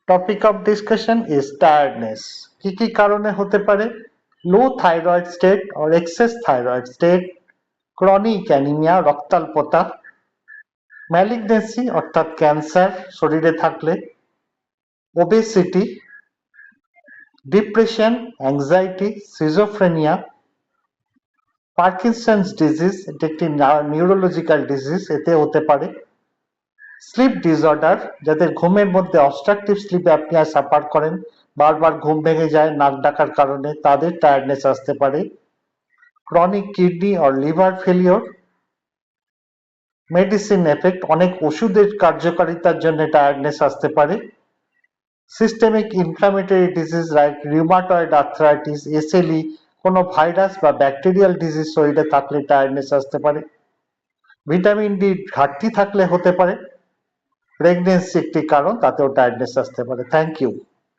Topic of discussion is tiredness. কি কি কারণে হতে পারে? Low thyroid state or excess thyroid state, chronic anaemia রক্তাল্পতা, ম্যালিগনেন্সি অর্থাৎ ক্যান্সার শরীরে থাকলে, obesity, depression, anxiety, schizophrenia, Parkinson's disease, এটি একটি নিউরোলজিক্যাল ডিজিজ, এতে হতে পারে। স্লিপ ডিসঅর্ডার, যাদের ঘুমের মধ্যে অবস্ট্রাকটিভ স্লিপ অ্যাপনিয়া সাফার করেন, বারবার ঘুম ভেঙে যায় নাক ডাকার কারণে, তাদের টায়ার্ডনেস আসতে পারে। Chronic kidney or liver failure, medicine effect, অনেক ওষুধের কার্যকারিতার জন্য টায়ার্ডনেস আসতে পারে। Systemic inflammatory disease like rheumatoid arthritis, SLE, কোনো ভাইরাস বা ব্যাকটেরিয়াল ডিজিজ শরীরে থাকলে টায়ার্ডনেস আসতে পারে। ভিটামিন ডি ঘাটতি থাকলে হতে পারে। প্রেগনেন্সি একটি কারণ, তাতেও টায়ার্ডনেস আসতে পারে। Thank you.